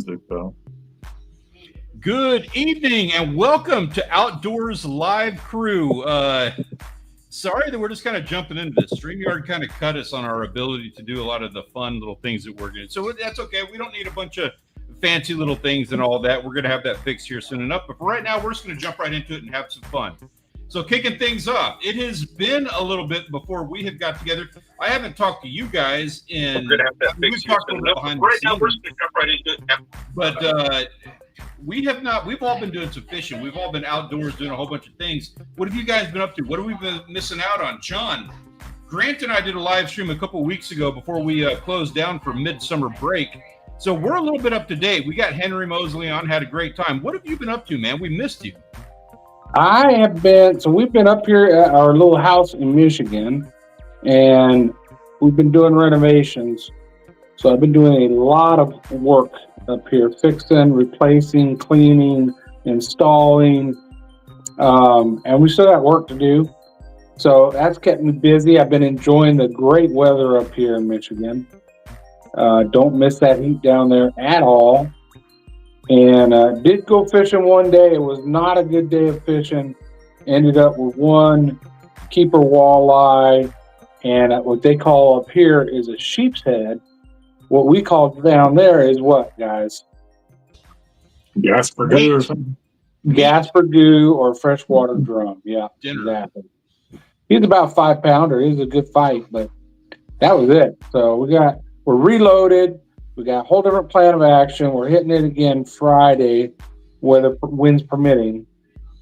music, though. Good evening and welcome to Outdoors Live Crew. Sorry that we're just kind of jumping into this. StreamYard kind of cut us on our ability to do a lot of the fun little things that we're doing. So that's okay. We don't need a bunch of fancy little things and all that. We're going to have that fixed here soon enough. But for right now, we're just going to jump right into it and have some fun. So kicking things off, it has been a little bit before we have got together. I haven't talked to you guys in. We're going to have that fixed here soon enough. But right now, we're just going to jump right into it. But we have not. We've all been doing some fishing. We've all been outdoors doing a whole bunch of things. What have you guys been up to? What have we been missing out on? John, Grant and I did a live stream a couple weeks ago before we closed down for midsummer break. So we're a little bit up to date. We got Henry Mosley on, had a great time. What have you been up to, man? We missed you. I have been, so we've been up here at our little house in Michigan, and we've been doing renovations. So I've been doing a lot of work up here, fixing, replacing, cleaning, installing, and we still got work to do. So that's kept me busy. I've been enjoying the great weather up here in Michigan. Don't miss that heat down there at all. And did go fishing one day. It was not a good day of fishing. Ended up with one keeper walleye, and what they call up here is a sheep's head. What we call down there is what, guys? Gasper goo or something? Gasper goo or freshwater drum. Yeah, exactly. He's about 5 pounder. He was a good fight, but that was it. So we're reloaded. We got a whole different plan of action. We're hitting it again Friday, weather winds permitting,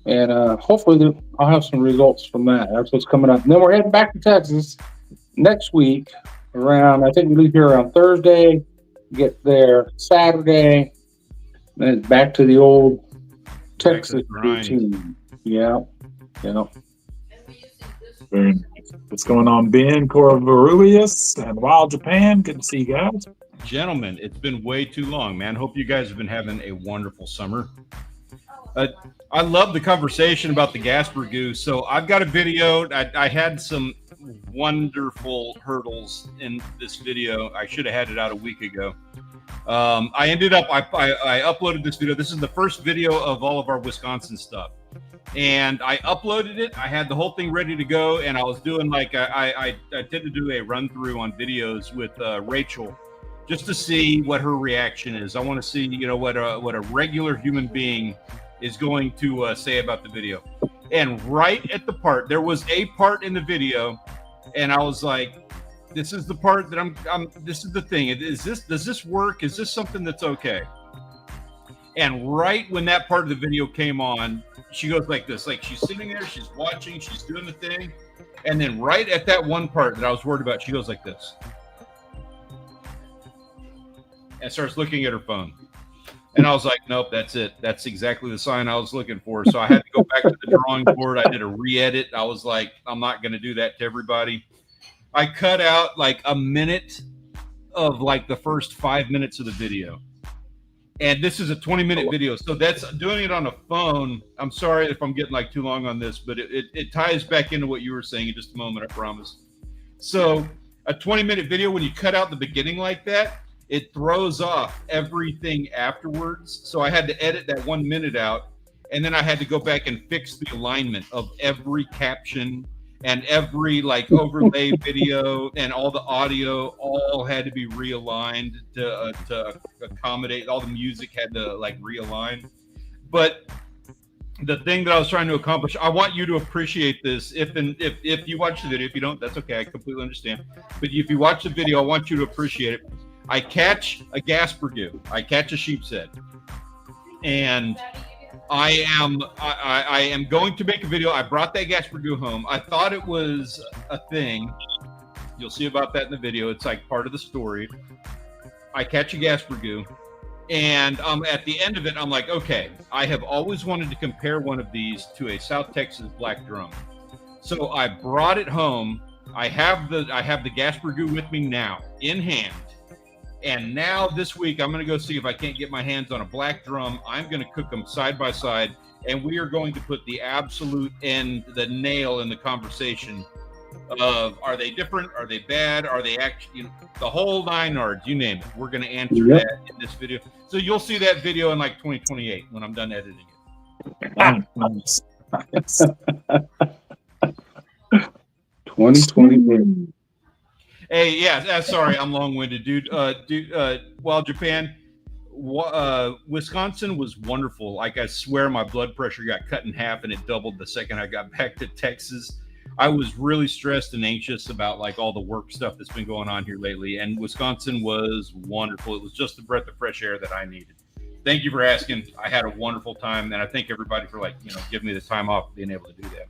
and hopefully I'll have some results from that. That's what's coming up. And then we're heading back to Texas next week. I think we leave here around Thursday, get there Saturday, and it's back to the old Texas routine. Yeah. Very nice. What's going on, Ben, Corvarulius, and Wild Japan? Good to see you guys. Gentlemen, it's been way too long, man. Hope you guys have been having a wonderful summer. I love the conversation about the Gasper Goose. So I've got a video. I had some wonderful hurdles in this video. I should have had it out a week ago. I uploaded this video. This is the first video of all of our Wisconsin stuff. And I uploaded it. I had the whole thing ready to go. And I was doing I tend to do a run through on videos with Rachel, just to see what her reaction is. I want to see, what a regular human being is going to say about the video. And right at the part, there was a part in the video, and I was like, "This is the part that this is the thing. Does this work? Is this something that's okay?" And right when that part of the video came on, she goes like this, like she's sitting there, she's watching, she's doing the thing, and then right at that one part that I was worried about, she goes like this. And starts looking at her phone. And I was like, nope, that's it. That's exactly the sign I was looking for. So I had to go back to the drawing board. I did a re-edit. I was like, I'm not going to do that to everybody. I cut out like a minute of like the first 5 minutes of the video. And this is a 20-minute video. So that's doing it on a phone. I'm sorry if I'm getting like too long on this, but it ties back into what you were saying in just a moment, I promise. So a 20-minute video, when you cut out the beginning like that, it throws off everything afterwards. So I had to edit that 1 minute out, and then I had to go back and fix the alignment of every caption and every like overlay video, and all the audio all had to be realigned to accommodate. All the music had to like realign. But the thing that I was trying to accomplish, I want you to appreciate this. If you watch the video, if you don't, that's okay. I completely understand. But if you watch the video, I want you to appreciate it. I catch a Gasper goo. I catch a sheep's head, and I am going to make a video. I brought that Gasper goo home. I thought it was a thing. You'll see about that in the video. It's like part of the story. I catch a Gasper goo, and at the end of it, I'm like, okay, I have always wanted to compare one of these to a South Texas black drum. So I brought it home. I have the Gasper goo with me now in hand. And now this week, I'm going to go see if I can't get my hands on a black drum. I'm going to cook them side by side, and we are going to put the absolute end, the nail in the conversation Are they different? Are they bad? Are they actually, the whole 9 yards, you name it. We're going to answer that in this video. So you'll see that video in like 2028 when I'm done editing it. Nice. 2020. Hey, yeah, sorry, I'm long-winded, dude. Well, Japan, Wisconsin was wonderful. Like, I swear my blood pressure got cut in half and it doubled the second I got back to Texas. I was really stressed and anxious about like all the work stuff that's been going on here lately, and Wisconsin was wonderful. It was just the breath of fresh air that I needed. Thank you for asking. I had a wonderful time, and I thank everybody for giving me the time off, being able to do that.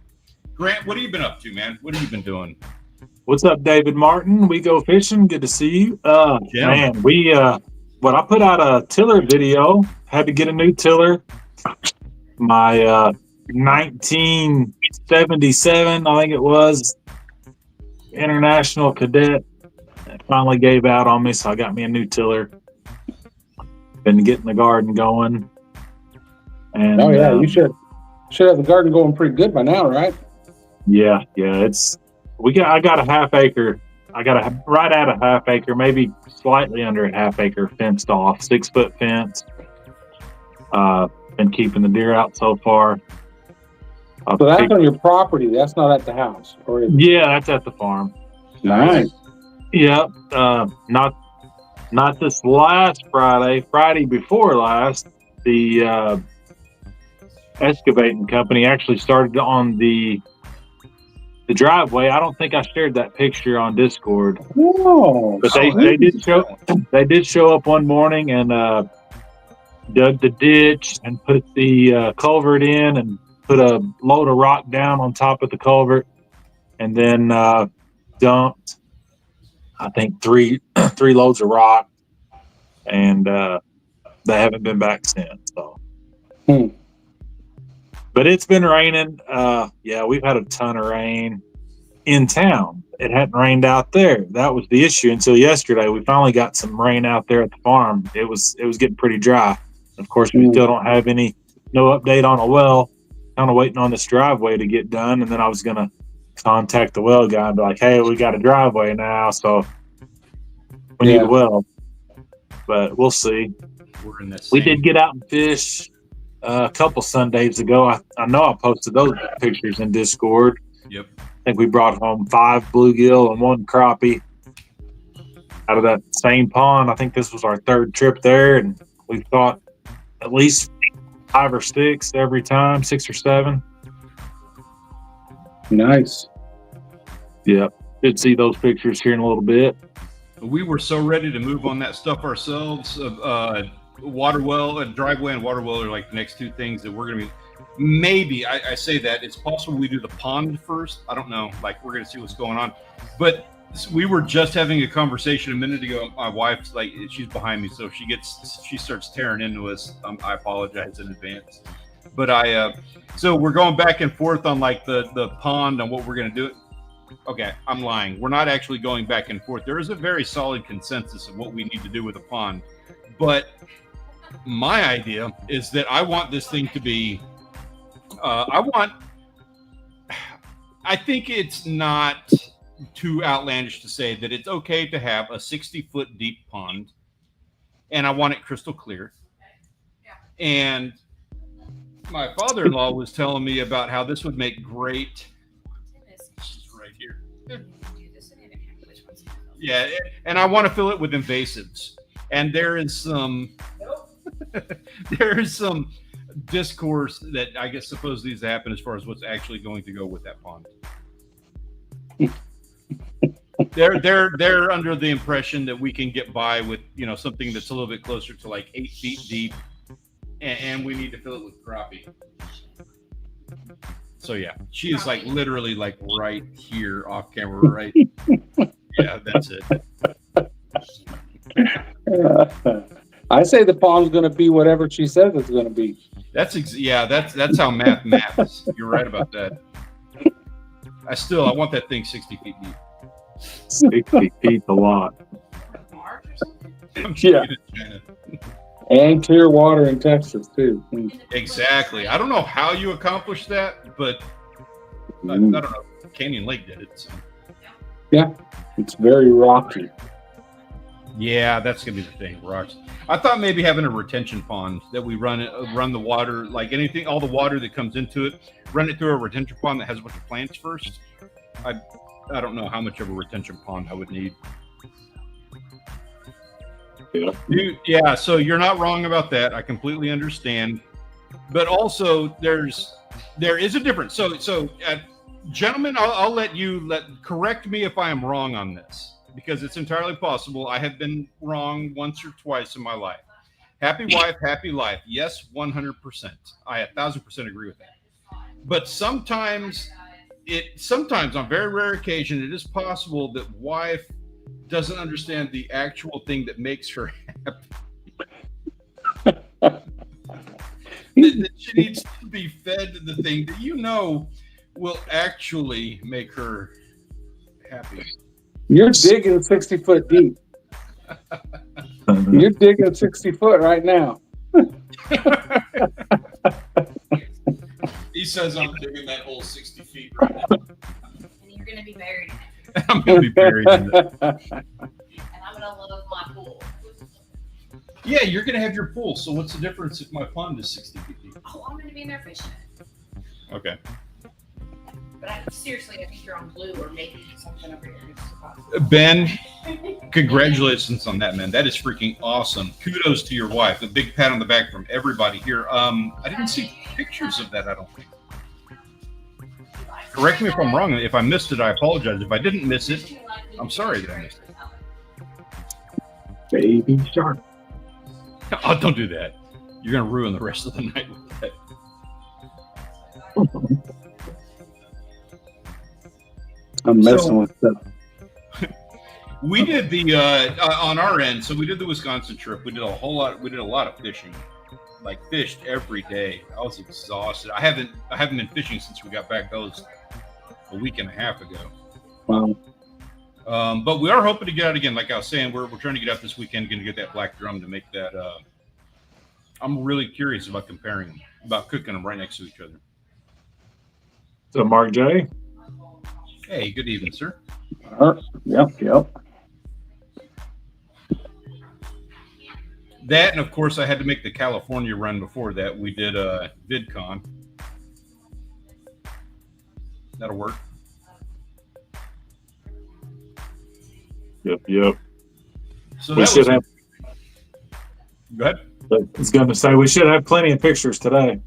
Grant, what have you been up to, man? What have you been doing? What's up, David Martin? We go fishing. Good to see you. Man, I put out a tiller video. Had to get a new tiller. My 1977, I think it was, International Cadet. It finally gave out on me, so I got me a new tiller. Been getting the garden going. And you should have the garden going pretty good by now, right? Yeah. I got a half acre. I got right at a half acre, maybe slightly under a half acre fenced off, 6-foot fence. Been keeping the deer out so far. So that's on your property. That's not at the house, or yeah, that's at the farm. Nice. Yep. Not this last Friday. Friday before last, the excavating company actually started on the driveway. I don't think I shared that picture on Discord. Whoa. But they did show up one morning and dug the ditch and put the culvert in and put a load of rock down on top of the culvert, and then dumped, I think, three loads of rock, and they haven't been back since. So. But it's been raining. We've had a ton of rain in town. It hadn't rained out there. That was the issue until yesterday. We finally got some rain out there at the farm. It was getting pretty dry. Of course, we still don't have no update on a well. Kind of waiting on this driveway to get done, and then I was gonna contact the well guy and be like, "Hey, we got a driveway now, so we need a well." But we'll see. We did get out and fish a couple Sundays ago. I know I posted those pictures in Discord. Yep. I think we brought home 5 bluegill and 1 crappie out of that same pond. I think this was our 3rd trip there, and we caught at least 5 or 6 every time, 6 or 7. Nice. Yep. Should see those pictures here in a little bit. We were so ready to move on that stuff ourselves. Water well and driveway and water well are like the next 2 things that we're going to be. Maybe I say that it's possible we do the pond first. I don't know. Like, we're going to see what's going on. But we were just having a conversation a minute ago. My wife's like, she's behind me, so if she starts tearing into us, I apologize in advance. But so we're going back and forth on like the pond and what we're going to do. Okay, I'm lying. We're not actually going back and forth. There is a very solid consensus of what we need to do with the pond. But my idea is that I want this thing to be, I think it's not too outlandish to say that it's okay to have a 60-foot deep pond, and I want it crystal clear. And my father-in-law was telling me about how this would make great. It's right here. Yeah, and I want to fill it with invasives. And there is some discourse that I guess supposedly needs to happen as far as what's actually going to go with that pond. They're under the impression that we can get by with something that's a little bit closer to like 8 feet deep, and we need to fill it with crappie. So yeah, she is like literally like right here off camera, right? Yeah, that's it. I say the pond's going to be whatever she says it's going to be. That's how math. You're right about that. I want that thing 60 feet deep. 60 feet a lot. Yeah. And clear water in Texas too. Exactly. I don't know how you accomplish that, but I don't know. Canyon Lake did it. So. Yeah, it's very rocky. Yeah, that's gonna be the thing. Rocks. I thought maybe having a retention pond that we run the water, like anything, all the water that comes into it, run it through a retention pond that has a bunch of plants first. I don't know how much of a retention pond I would need. Yeah, so you're not wrong about that. I completely understand. But also there is a difference. So gentlemen, I'll let you correct me if I am wrong on this, because it's entirely possible I have been wrong once or twice in my life. Happy wife, happy life. Yes, 100%. I 1,000% agree with that. But sometimes on very rare occasion, it is possible that wife doesn't understand the actual thing that makes her happy. that she needs to be fed the thing that will actually make her happy. You're digging 60 foot deep. You're digging 60 foot right now. He says I'm digging that hole 60 feet right now. And you're going to be buried in it. I'm going to be buried in it. And I'm going to love my pool. Yeah, you're going to have your pool. So what's the difference if my pond is 60 feet deep? Oh, I'm going to be in there fishing. Okay. But seriously, I think you're on blue or maybe something over here. Ben, congratulations on that, man. That is freaking awesome. Kudos to your wife. A big pat on the back from everybody here. I didn't see pictures of that, I don't think. Correct me if I'm wrong. If I missed it, I apologize. If I didn't miss it, I'm sorry that I missed it. Baby shark. Oh, don't do that. You're going to ruin the rest of the night with that. I'm messing with stuff. We did the on our end. So we did the Wisconsin trip. We did a whole lot. We did a lot of fishing, like fished every day. I was exhausted. I haven't been fishing since we got back. That was a week and a half ago. Wow. But we are hoping to get out again. Like I was saying, we're trying to get out this weekend. Going to get that black drum to make that. I'm really curious about comparing them, about cooking them right next to each other. So Mark J. Hey, good evening, sir. Yep. That, and of course, I had to make the California run before that. We did VidCon. That'll work. Yep. So we should have. Go ahead. I was going to say we should have plenty of pictures today.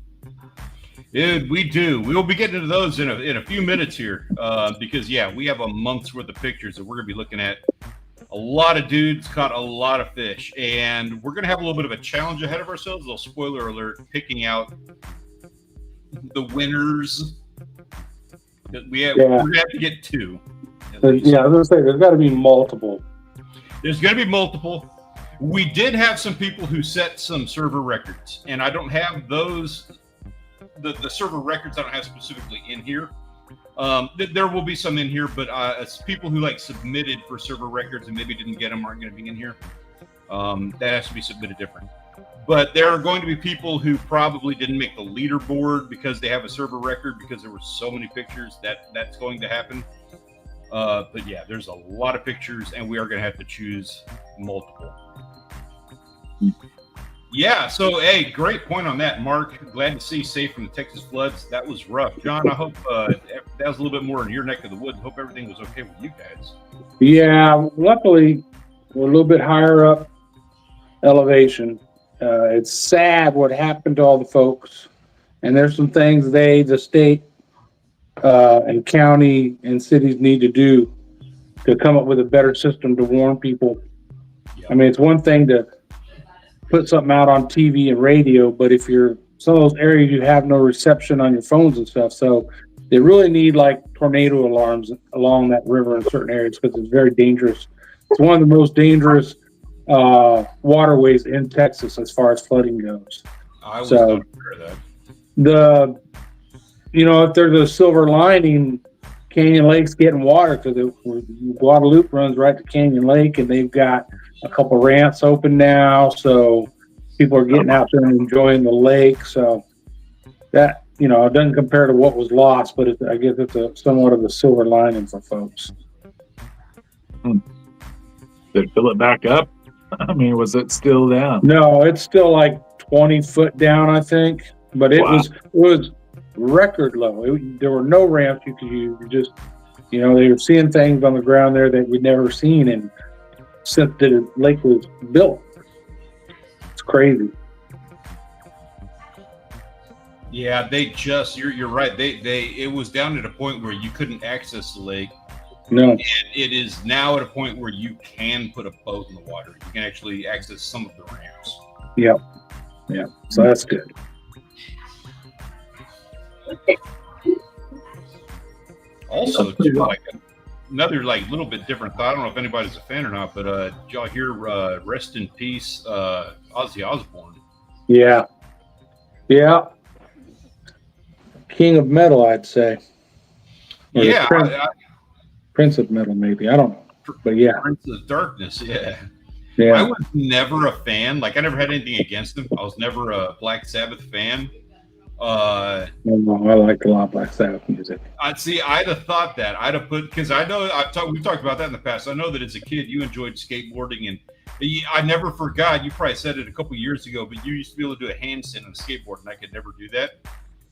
Dude, we do. We will be getting into those in a few minutes here, because we have a month's worth of pictures that we're going to be looking at. A lot of dudes caught a lot of fish, and we're going to have a little bit of a challenge ahead of ourselves. A little spoiler alert: picking out the winners. We're going to have to get two. Yeah, I was going to say there's got to be multiple. There's going to be multiple. We did have some people who set some server records, and I don't have those. The server records I don't have specifically in here. There will be some in here, but it's people who submitted for server records and maybe didn't get them aren't going to be in here. That has to be submitted different. But there are going to be people who probably didn't make the leaderboard because they have a server record because there were so many pictures. That's going to happen. But yeah, there's a lot of pictures, and we are going to have to choose multiple. Yeah, so hey, great point on that, Mark. Glad to see safe from the Texas floods. That was rough. John, I hope that was a little bit more in your neck of the woods. Hope everything was okay with you guys. Yeah, luckily we're a little bit higher up elevation. It's sad what happened to all the folks, and there's some things the state and county and cities need to do to come up with a better system to warn people. Yeah. I mean, it's one thing to put something out on TV and radio, but if you're some of those areas, you have no reception on your phones and stuff. So they really need tornado alarms along that river in certain areas because it's very dangerous. It's one of the most dangerous waterways in Texas as far as flooding goes. I was not aware of that. If there's a silver lining, Canyon Lake's getting water because Guadalupe runs right to Canyon Lake, and they've got a couple ramps open now, so people are getting out there and enjoying the lake. So that it doesn't compare to what was lost, but I guess it's somewhat of a silver lining for folks. Did it fill it back up? I mean, was it still down? No, it's still like 20 foot down, I think. But it Wow. was record low. There were no ramps you could use. You just, they were seeing things on the ground there that we'd never seen since the lake was built. It's crazy. Yeah, you're right. It was down at a point where you couldn't access the lake. No. And it is now at a point where you can put a boat in the water. You can actually access some of the ramps. Yep. Yeah. So that's good. Also, too, like another little bit different thought. I don't know if anybody's a fan or not, but did y'all hear rest in peace Ozzy Osbourne? Yeah. Yeah. King of metal, I'd say. Or Yeah, Prince of metal, maybe. I don't know. But yeah. Prince of Darkness, yeah. Yeah. I was never a fan. I never had anything against him. I was never a Black Sabbath fan. I liked a lot of Black Sabbath music. I'd have thought that. I'd have put, because I know we've talked about that in the past. I know that as a kid you enjoyed skateboarding, and I never forgot. You probably said it a couple years ago, but you used to be able to do a handstand on a skateboard, and I could never do that.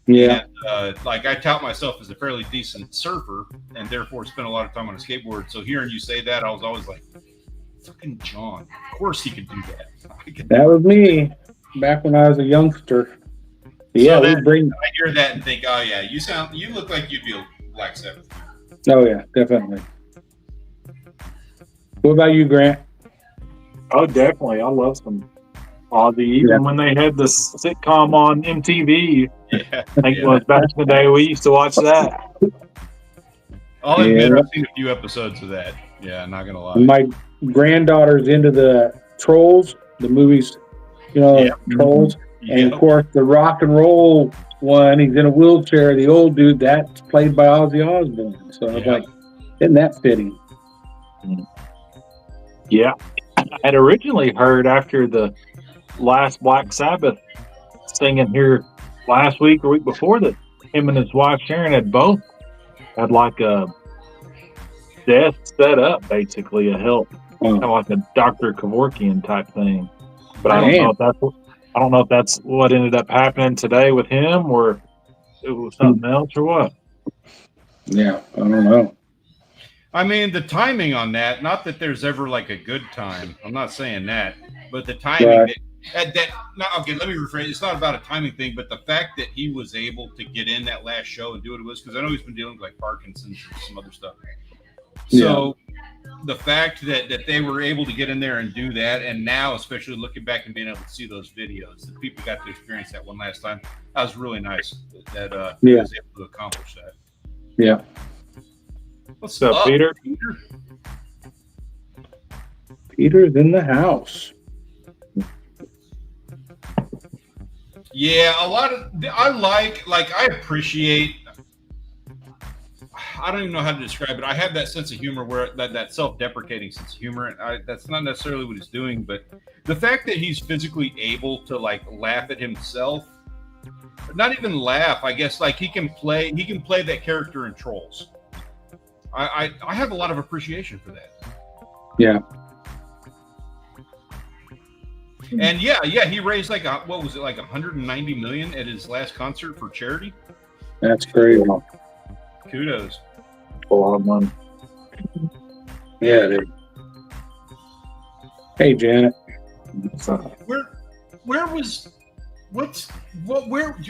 Yeah. And, I tout myself as a fairly decent surfer, and therefore spent a lot of time on a skateboard. So hearing you say that, I was always like, "Fucking John! Of course he could do that." That was me back when I was a youngster. Yeah, I hear that and think, oh yeah, you look like you'd be a Black Sabbath. Oh yeah, definitely. What about you, Grant? Oh, definitely. I love some Ozzy. Even when they had the sitcom on MTV, Yeah, I think it was back in the day, we used to watch that. I'll admit, I've seen a few episodes of that. Yeah, not gonna lie. My granddaughter's into the Trolls, the movies, Trolls. And of course, the rock and roll one, he's in a wheelchair. The old dude, that's played by Ozzy Osbourne. So I was like, isn't that fitting? Yeah. I had originally heard after the last Black Sabbath singing here last week or week before that him and his wife Sharon had both had like a death set up, basically, a help. Kind of like a Dr. Kevorkian type thing. But I don't know if that's what ended up happening today with him, or it was something else, or what. Yeah, I don't know. I mean, the timing on that, not that there's ever a good time. I'm not saying that, but the timing okay, let me rephrase. It's not about a timing thing, but the fact that he was able to get in that last show and do what it was, because I know he's been dealing with Parkinson's and some other stuff. So the fact that they were able to get in there and do that, and now especially looking back and being able to see those videos, that people got to experience that one last time, that was really nice that he was able to accomplish that. Yeah. What's up, Peter? Peter's in the house. Yeah, a lot of I appreciate. I don't even know how to describe it. I have that sense of humor where that self-deprecating sense of humor, and that's not necessarily what he's doing, but the fact that he's physically able to laugh at himself, not even laugh, I guess, he can play that character in Trolls. I have a lot of appreciation for that. Yeah. And he raised what was it, 190 million at his last concert for charity. That's crazy. Kudos. A lot of money. Yeah, it is. Hey, Janet. Where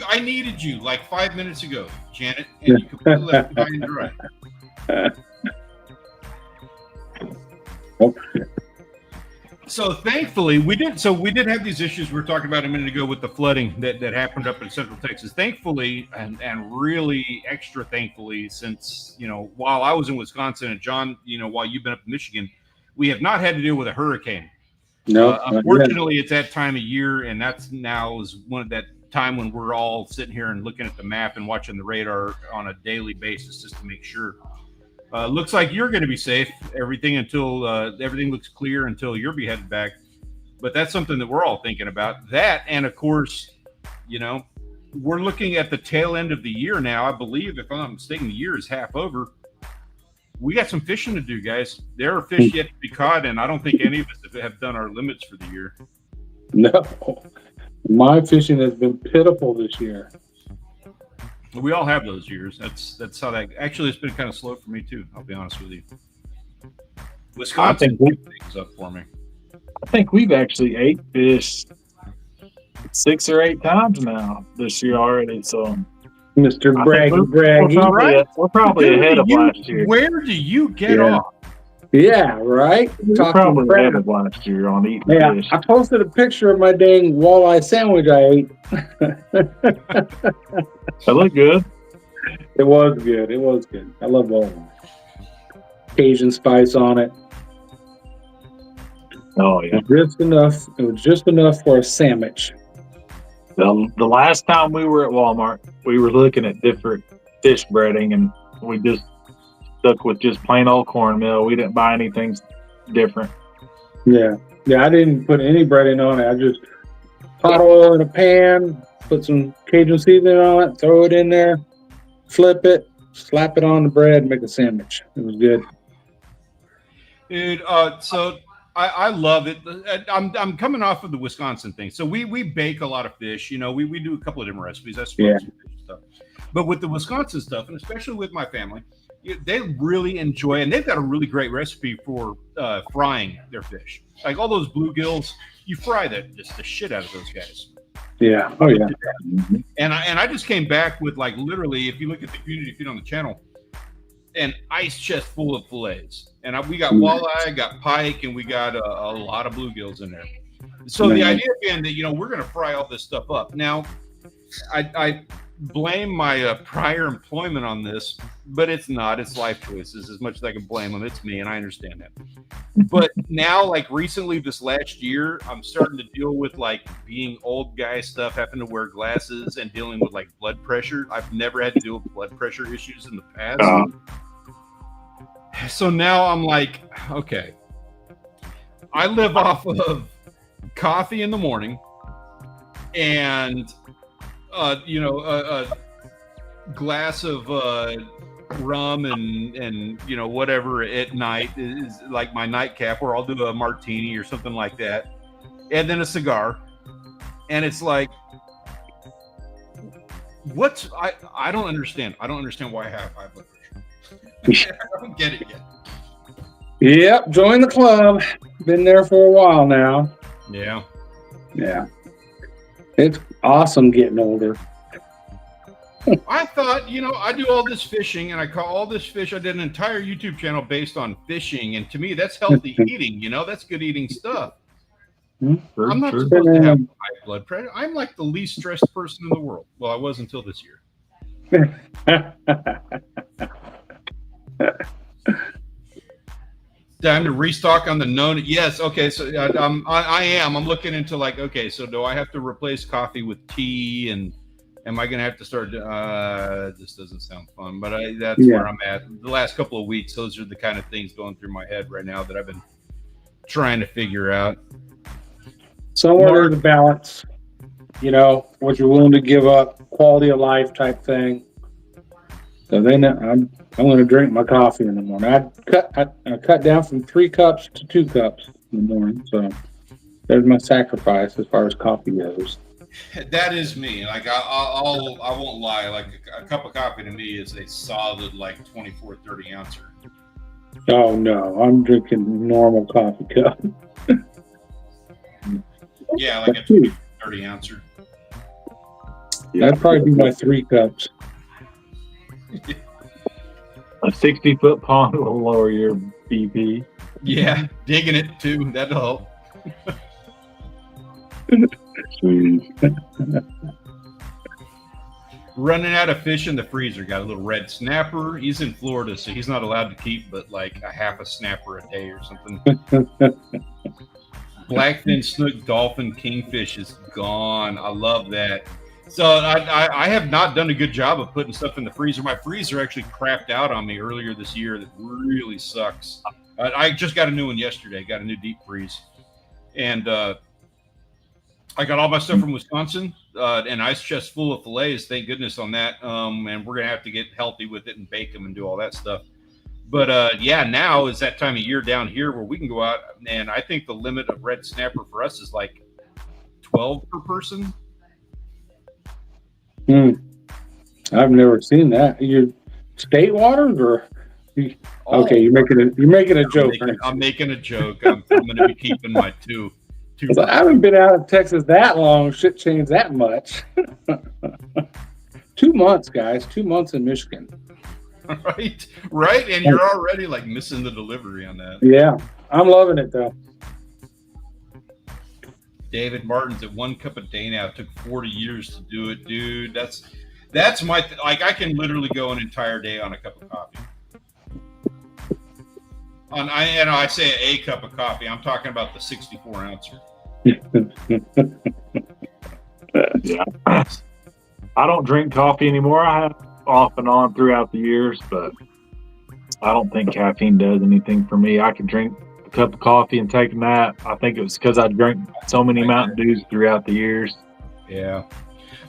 I needed you 5 minutes ago, Janet, and you completely left me high and dry. So thankfully we did have these issues we were talking about a minute ago with the flooding that happened up in Central Texas. Thankfully, and really extra thankfully, since while I was in Wisconsin and John, while you've been up in Michigan, we have not had to deal with a hurricane. No, unfortunately, it's that time of year, and that's now is one of that time when we're all sitting here and looking at the map and watching the radar on a daily basis just to make sure. Looks like you're going to be safe. Everything looks clear until you're headed back. But that's something that we're all thinking about. That, and of course, we're looking at the tail end of the year now. I believe, if I'm not mistaken, the year is half over. we got some fishing to do, guys. There are fish yet to be caught, and I don't think any of us have done our limits for the year. No, my fishing has been pitiful this year. We all have those years. That's how that. Actually, it's been kind of slow for me too. I'll be honest with you. Wisconsin things up for me. I think we've actually ate fish 6 or 8 times now this year already. So, Mr. Braggy. We're probably ahead of last year. Where do you get off? Yeah, right. We're probably ahead of last year on eating fish. I posted a picture of my dang walleye sandwich I ate. That looked good. It was good. It was good. I love walleye. Cajun spice on it. Oh yeah, just enough. It was just enough for a sandwich. The last time we were at Walmart, we were looking at different fish breading, and we just stuck with just plain old cornmeal. We didn't buy anything different. Yeah. I didn't put any breading on it. I just hot oil in a pan, put some Cajun seasoning on it, throw it in there, flip it, slap it on the bread, and make a sandwich. It was good. Dude, so I love it. I'm coming off of the Wisconsin thing. So we bake a lot of fish. You know, we do a couple of different recipes. That's fish stuff. But with the Wisconsin stuff, and especially with my family, they really enjoy it. And they've got a really great recipe for frying their fish. Like all those bluegills, you fry the shit out of those guys. Yeah. Oh, yeah. And I just came back with, like, literally, if you look at the community feed on the channel, an ice chest full of fillets. And we got walleye, got pike, and we got a lot of bluegills in there. So the idea being that, you know, we're going to fry all this stuff up. Now, I blame my prior employment on this, but it's not. It's life choices. As much as I can blame them, it's me, and I understand that. But now, like recently, this last year, I'm starting to deal with like being old guy stuff, having to wear glasses, and dealing with like blood pressure. I've never had to deal with blood pressure issues in the past. So now I'm like, okay, I live off of coffee in the morning and a glass of rum and you know whatever at night is like my nightcap, or I'll do a martini or something like that, and then a cigar. And it's like, I don't understand. I don't understand why I have high blood pressure. I don't get it yet. Yep, join the club. Been there for a while now. Yeah. It's awesome getting older. I thought, you know, I do all this fishing and I caught all this fish. I did an entire YouTube channel based on fishing. And to me, that's healthy eating. You know, that's good eating stuff. I'm not supposed to have high blood pressure. I'm like the least stressed person in the world. Well, I was until this year. Time to restock on the known. Yes. Okay. So I am. I'm looking into like, okay, so do I have to replace coffee with tea, and am I going to have to start? This doesn't sound fun, but that's where I'm at. The last couple of weeks, those are the kind of things going through my head right now that I've been trying to figure out. Somewhere there's a balance, you know, what you're willing to give up, quality of life type thing. So then I'm going to drink my coffee in the morning. I cut down from 3 cups to 2 cups in the morning. So there's my sacrifice as far as coffee goes. That is me. Like I won't lie. Like a cup of coffee to me is a solid like 24, 30 ouncer. Oh no, I'm drinking normal coffee cup. Yeah, like a 20, 30 ouncer. That'd probably be my 3 cups. A 60-foot pond will lower your BP. Yeah, digging it too. That'll help. Sweet. Running out of fish in the freezer. Got a little red snapper. He's in Florida, so he's not allowed to keep but like a half a snapper a day or something. Blackfin, snook, dolphin, kingfish is gone. I love that. So I have not done a good job of putting stuff in the freezer. My freezer actually crapped out on me earlier this year. That really sucks. I just got a new one yesterday. Got a new deep freeze. And I got all my stuff from Wisconsin. An ice chest full of fillets, thank goodness on that. And we're going to have to get healthy with it and bake them and do all that stuff. But yeah, now is that time of year down here where we can go out, and I think the limit of red snapper for us is like 12 per person. I've never seen that. You state waters or? Okay, you're making a joke. I'm making a joke. I'm going to be keeping my two. I haven't been out of Texas that long. Shit changed that much. 2 months, guys. 2 months in Michigan. Right, and you're already like missing the delivery on that. Yeah, I'm loving it though. David Martin's at 1 cup a day now. It took 40 years to do it, dude. That's my like. I can literally go an entire day on a cup of coffee. I say a cup of coffee. I'm talking about the 64 ouncer. Yeah, I don't drink coffee anymore. I have off and on throughout the years, but I don't think caffeine does anything for me. I could drink a cup of coffee and take a nap. I think it was because I drank so many Mountain Dews throughout the years. Yeah.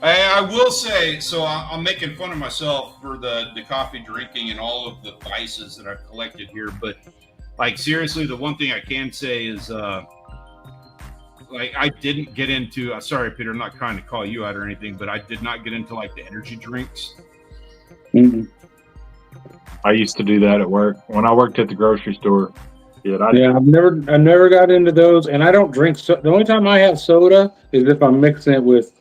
I will say, so I'm making fun of myself for the coffee drinking and all of the vices that I've collected here. But, like, seriously, the one thing I can say is, like, I didn't get into, sorry, Peter, I'm not trying to call you out or anything, but I did not get into, like, the energy drinks. Mm-hmm. I used to do that at work. When I worked at the grocery store. Yeah, I've never got into those, and I don't drink. The only time I have soda is if I'm mixing it with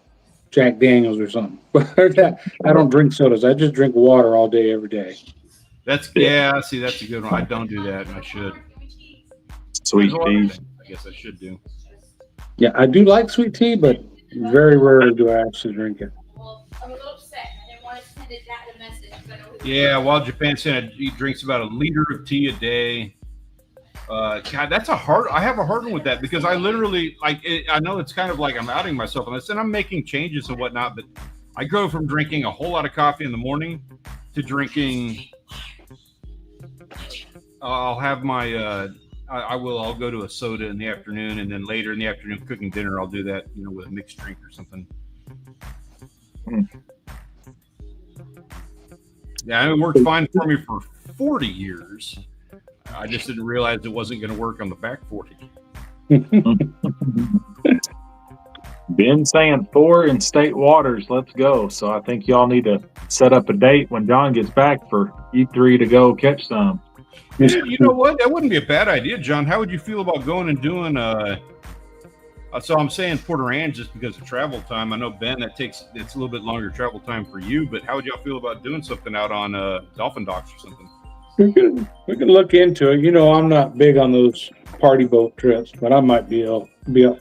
Jack Daniels or something. I don't drink sodas. I just drink water all day, every day. See, that's a good one. I don't do that, and I should. Sweet tea. I guess I should do. Yeah, I do like sweet tea, but very rarely do I actually drink it. Well, I'm a little upset. I didn't want to send it that message. Yeah, while Japan said he drinks about 1 liter of tea a day. God, that's I have a hard one with that because I literally I know it's kind of like I'm outing myself on this, and I'm making changes and whatnot. But I go from drinking a whole lot of coffee in the morning to drinking. I'll have my. I'll go to a soda in the afternoon, and then later in the afternoon, cooking dinner, I'll do that, with a mixed drink or something. Yeah, it worked fine for me for 40 years. I just didn't realize it wasn't going to work on the back 40. Been saying 4 in state waters. Let's go. So I think y'all need to set up a date when John gets back for you 3 to go catch some. You know what? That wouldn't be a bad idea, John. How would you feel about going and doing so I'm saying Port Aransas just because of travel time. I know, Ben, it's a little bit longer travel time for you, but how would y'all feel about doing something out on Dolphin Docks or something? We can look into it. I'm not big on those party boat trips, but I might be up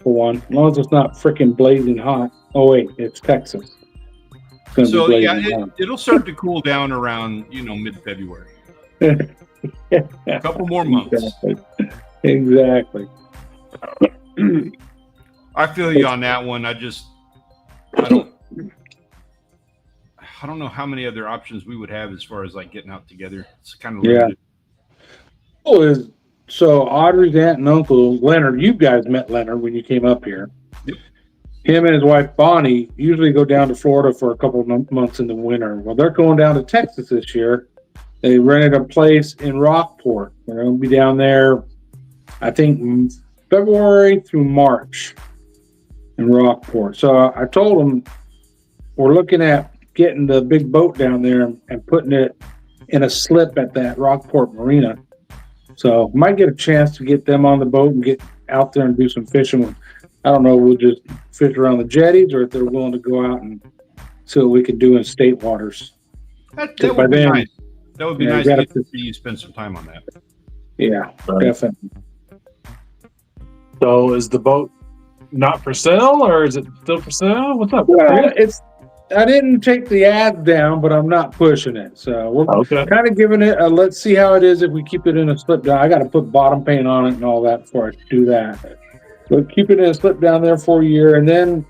for one as long as it's not freaking blazing hot. Oh wait, it's Texas. So yeah, it'll start to cool down around mid-February. A couple more months. Exactly. I feel you on that one. I don't know how many other options we would have as far as like getting out together. It's kind of limited. So Audrey's aunt and uncle Leonard, you guys met Leonard when you came up here. Yep. Him and his wife Bonnie usually go down to Florida for a couple of months in the winter. Well, they're going down to Texas this year. They rented a place in Rockport. They're going to be down there, I think, February through March in Rockport. So I told them we're looking at getting the big boat down there and putting it in a slip at that Rockport Marina. So might get a chance to get them on the boat and get out there and do some fishing. I don't know, we'll just fish around the jetties or if they're willing to go out and see what we can do in state waters. That would be nice. That would be nice to get you spend some time on that. Yeah, definitely. So is the boat not for sale or is it still for sale? What's up? Well, I didn't take the ad down, but I'm not pushing it. So we're kind of giving it let's see how it is if we keep it in a slip down. I got to put bottom paint on it and all that before I do that. But keep it in a slip down there for a year. And then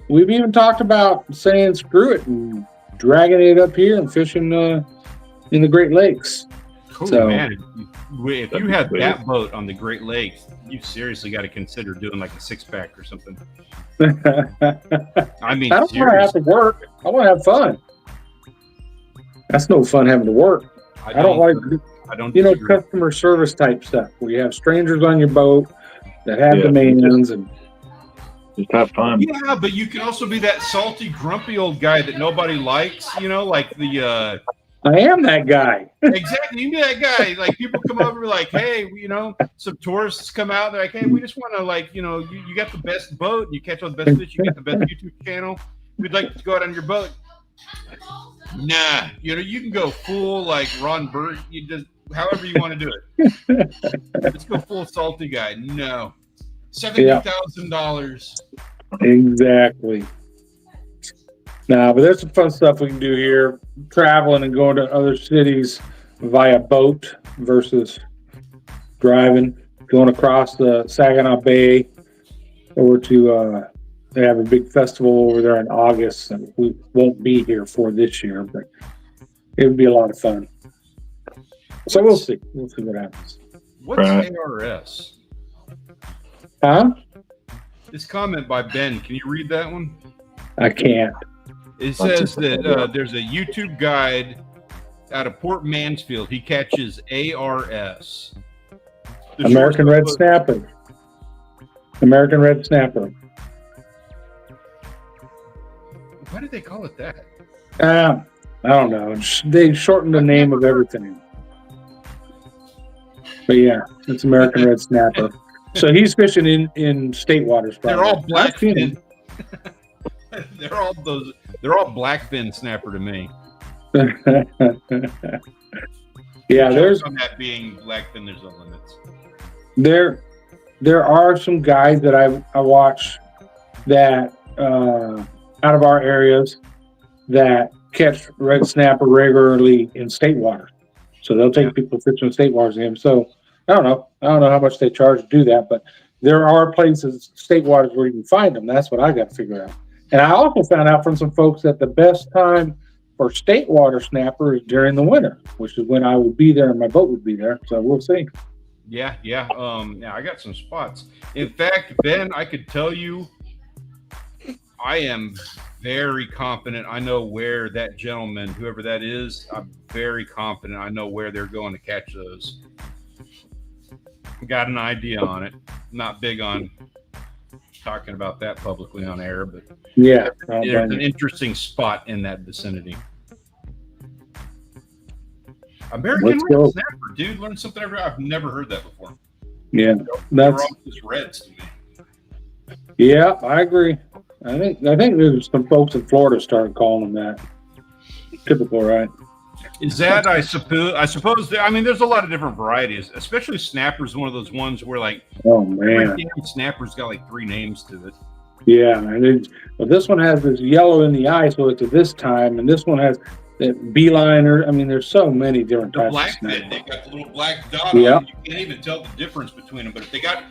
we've even talked about saying screw it and dragging it up here and fishing in the Great Lakes. Cool, so, man. If you have that boat on the Great Lakes, you seriously got to consider doing like a 6-pack or something. I mean, I don't want to have to work. I want to have fun. That's no fun having to work. I don't I don't you know, disagree. customer service type stuff where you have strangers on your boat, that have disagree. customer service type stuff where you have strangers on your boat that have demands and Just have fun. Yeah, but you can also be that salty, grumpy old guy that nobody likes. You know, like the I am that guy. exactly. You be that guy. Like people come over, like, hey, you know, some tourists come out. They're like, hey, we just want to, like, you know, you got the best boat. You catch all the best fish. You got the best YouTube channel. We'd like to go out on your boat. Nah, you know, you can go full like Ron Burt. You just however you want to do it. Let's go full salty guy. No, $70,000. Exactly. Nah, but there's some fun stuff we can do here. Traveling and going to other cities via boat versus driving. Going across the Saginaw Bay over to, they have a big festival over there in August and we won't be here for this year, but it would be a lot of fun. So we'll see. We'll see what happens. What's ARS? Huh? This comment by Ben. Can you read that one? I can't. It says that there's a YouTube guide out of Port Mansfield. He catches ARS. American Red Snapper. American Red Snapper. Why did they call it that? I don't know. They shortened the name of everything. But yeah, it's American Red Snapper. So he's fishing in state waters. Probably. They're all blackfin. They're all blackfin snapper to me. Yeah, there's on that being blackfin. There's no limits. There are some guys that I watch that out of our areas that catch red snapper regularly in state waters. So they'll take people fishing state waters in. So I don't know how much they charge to do that, but there are places, state waters, where you can find them. That's what I got to figure out. And I also found out from some folks that the best time for state water snapper is during the winter, which is when I would be there and my boat would be there. So we'll see. Yeah. I got some spots. In fact, Ben, I could tell you, I am very confident I know where that gentleman, whoever that is, I'm very confident I know where they're going to catch those. Got an idea on it. Not big on talking about that publicly on air, but yeah, there's an interesting spot in that vicinity. American Red Snapper, dude, learn something I've never heard that before. Yeah, that's all just reds to me. Yeah, I agree. I think there's some folks in Florida started calling them that. Typical, right? Is that I suppose I mean there's a lot of different varieties, especially snapper's one of those ones where like every snapper's got like 3 names to it. Yeah, and this one has this yellow in the eye, so it's at this time, and this one has that beeliner. I mean, there's so many different types. Blackfin, they got the little black dot on them. You can't even tell the difference between them. But if they got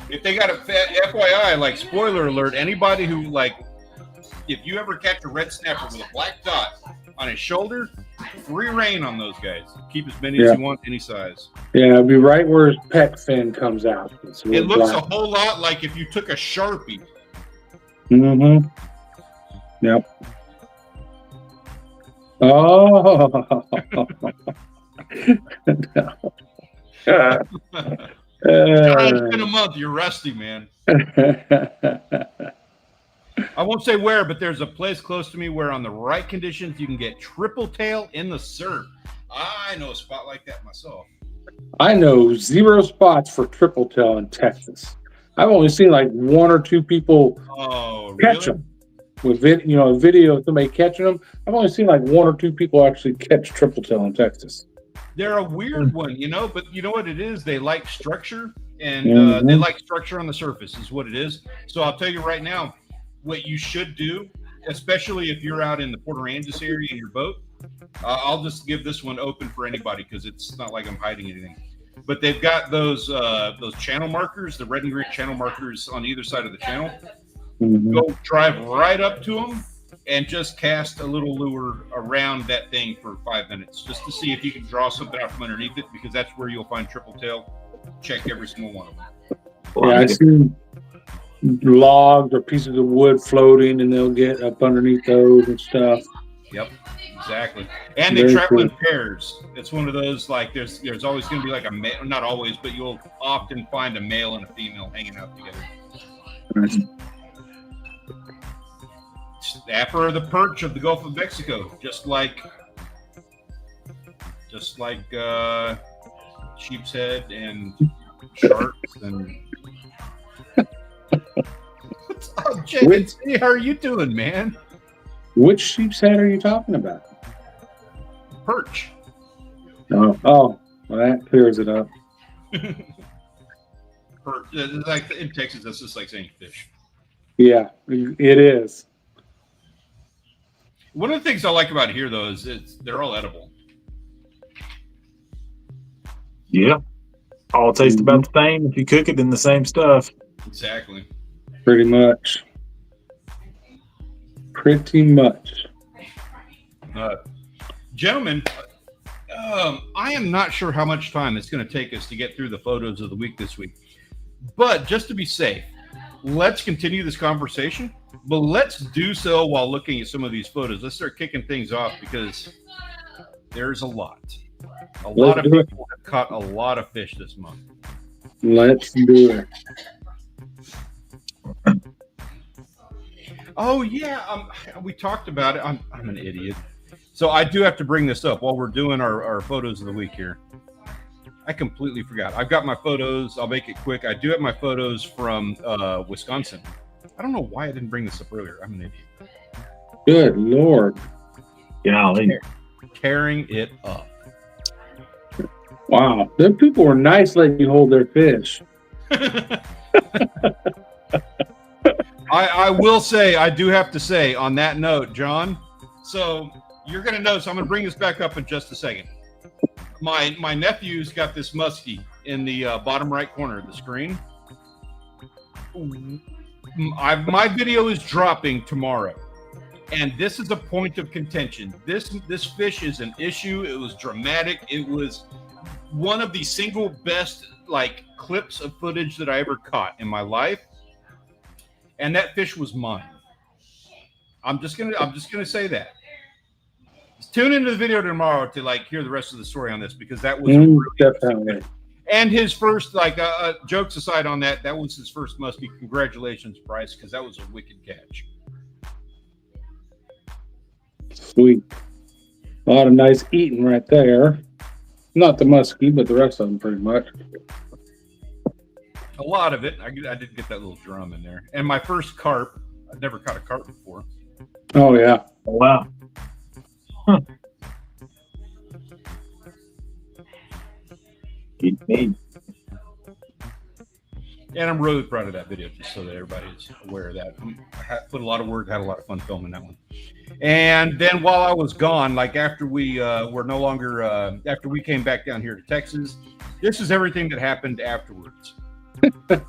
a FYI, like spoiler alert, anybody who like, if you ever catch a red snapper with a black dot on his shoulder, free reign on those guys. Keep as many as you want, any size. Yeah, it'll be right where his pet fin comes out. It looks a whole lot like if you took a Sharpie. Mm-hmm. Yep. Oh. It's been a month. You're rusty, man. I won't say where, but there's a place close to me where on the right conditions you can get triple tail in the surf. I know a spot like that myself. I know 0 spots for triple tail in Texas. I've only seen like 1 or 2 people catch them with video of somebody catching them. I've only seen like 1 or 2 people actually catch triple tail in Texas. They're a weird one, but you know what it is? They like structure, and they like structure on the surface is what it is. So I'll tell you right now, what you should do, especially if you're out in the Port Aransas area in your boat, I'll just give this one open for anybody because it's not like I'm hiding anything. But they've got those channel markers, the red and green channel markers on either side of the channel. Mm-hmm. Go drive right up to them and just cast a little lure around that thing for 5 minutes just to see if you can draw something out from underneath it, because that's where you'll find triple tail. Check every single one of them. Yeah, I've seen logs or pieces of wood floating, and they'll get up underneath those and stuff. Yep. Exactly. And they Very travel in cool. pairs. It's one of those, like, there's always going to be like a male, not always, but you'll often find a male and a female hanging out together. Nice. Snapper of the perch of the Gulf of Mexico, just like sheep's head and sharks and. What's up, Jake? How are you doing, man? Which sheep's head are you talking about? Perch. Oh, well, that clears it up. Perch. Like in Texas, that's just like saying fish. Yeah, it is. One of the things I like about here, though, is they're all edible. Yeah. All taste about the same if you cook it in the same stuff. Exactly. Pretty much. Pretty much. Gentlemen, I am not sure how much time it's going to take us to get through the photos of the week this week. But just to be safe, let's continue this conversation. But let's do so while looking at some of these photos. Let's start kicking things off because there's a lot. A lot of people have caught a lot of fish this month. Let's do it. Oh, yeah. We talked about it. I'm an idiot. So I do have to bring this up while we're doing our photos of the week here. I completely forgot. I've got my photos. I'll make it quick. I do have my photos from Wisconsin. I don't know why I didn't bring this up earlier. I'm an idiot. Good Lord. Golly. Tearing it up. Wow. Them people were nice letting you hold their fish. I will say, I do have to say on that note, John, so you're going to notice, I'm going to bring this back up in just a second. My nephew's got this muskie in the bottom right corner of the screen. My video is dropping tomorrow, and this is a point of contention. This fish is an issue. It was dramatic. It was one of the single best clips of footage that I ever caught in my life, and that fish was mine. I'm just gonna say that. Just tune into the video tomorrow to hear the rest of the story on this, because that was really definitely. And his first, jokes aside on that, that was his first muskie. Congratulations, Bryce, because that was a wicked catch. Sweet. A lot of nice eating right there. Not the muskie, but the rest of them pretty much. A lot of it. I did get that little drum in there. And my first carp. I've never caught a carp before. Oh, yeah. Oh, wow. Huh. And I'm really proud of that video, just so that everybody is aware of that. I put a lot of work, had a lot of fun filming that one. And then while I was gone, after we were no longer, after we came back down here to Texas, this is everything that happened afterwards.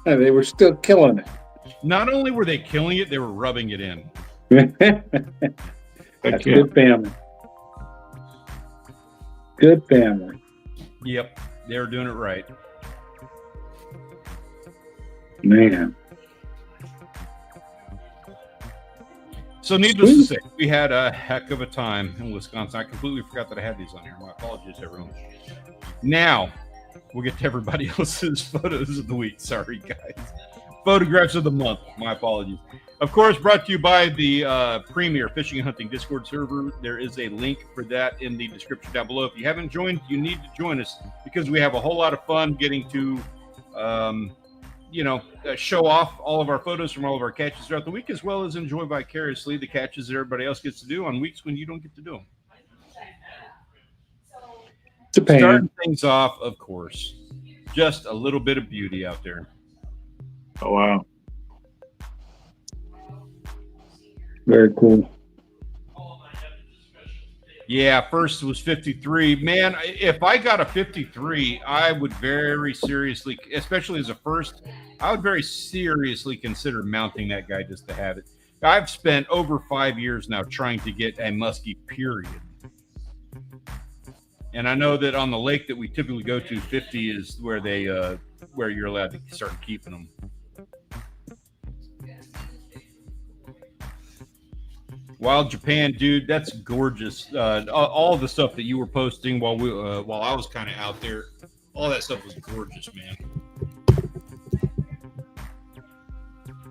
They were still killing it. Not only were they killing it, they were rubbing it in. That's good family. Good family. Yep, they were doing it right. Man. So needless to say, we had a heck of a time in Wisconsin. I completely forgot that I had these on here. My apologies, everyone. Now, we'll get to everybody else's photos of the week. Sorry, guys. Photographs of the month. My apologies. Of course, brought to you by the Premier Fishing and Hunting Discord server. There is a link for that in the description down below. If you haven't joined, you need to join us, because we have a whole lot of fun getting to, show off all of our photos from all of our catches throughout the week, as well as enjoy vicariously the catches that everybody else gets to do on weeks when you don't get to do them. Starting things off, of course, just a little bit of beauty out there. Oh, wow. Very cool. Yeah, first was 53. Man, if I got a 53, I would very seriously, especially as a first, I would very seriously consider mounting that guy just to have it. I've spent over 5 years now trying to get a muskie, period. And I know that on the lake that we typically go to, 50 is where where you're allowed to start keeping them. Wild Japan, dude, that's gorgeous. All the stuff that you were posting while I was kind of out there, all that stuff was gorgeous, man.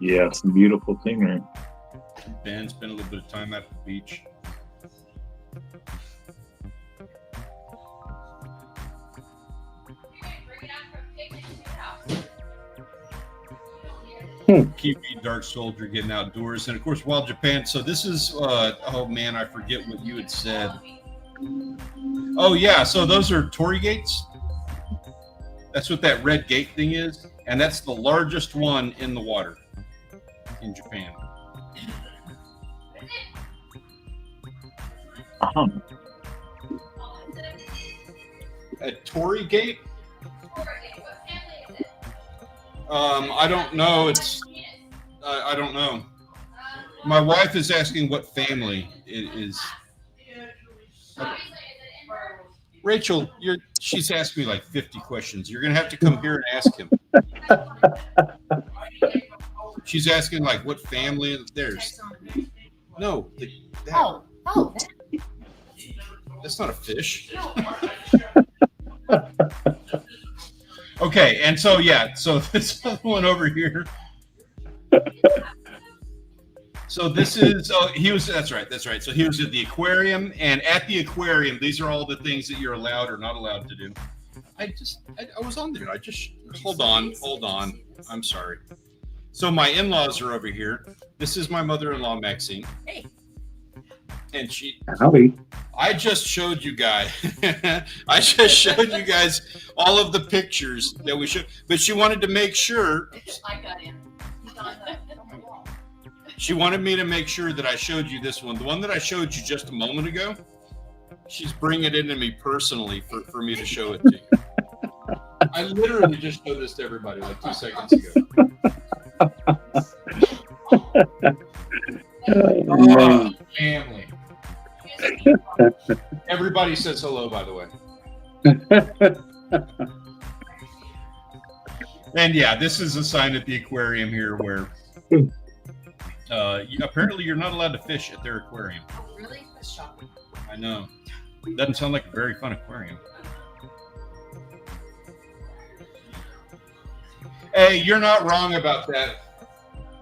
Yeah, some beautiful scenery. Ben spent a little bit of time at the beach. Kiwi Dark Soldier getting outdoors, and of course Wild Japan. So this is oh man, I forget what you had said. Oh yeah, so those are torii gates. That's what that red gate thing is, and that's the largest one in the water in Japan. Uh-huh. A torii gate? I don't know. I don't know. My wife is asking what family it is. Rachel, she's asked me like 50 questions. You're gonna have to come here and ask him. She's asking like what family there's. No, that's not a fish. Okay, and so yeah, so this other one over here. So this is that's right. So he was at the aquarium, and at the aquarium, these are all the things that you're allowed or not allowed to do. I was on there. Hold on. I'm sorry. So my in-laws are over here. This is my mother-in-law, Maxine. Hey. And Howdy. I just showed you guys. I just showed you guys all of the pictures that we showed, but she wanted to make sure. I got him. He's on the wall. She wanted me to make sure that I showed you this one, the one that I showed you just a moment ago. She's bringing it into me personally for me to show it to you. I literally just showed this to everybody like 2 seconds ago. Oh, family. Everybody says hello, by the way. And yeah, this is a sign at the aquarium here where apparently you're not allowed to fish at their aquarium. Oh, really? That's shocking. I know. Doesn't sound like a very fun aquarium. Hey, you're not wrong about that.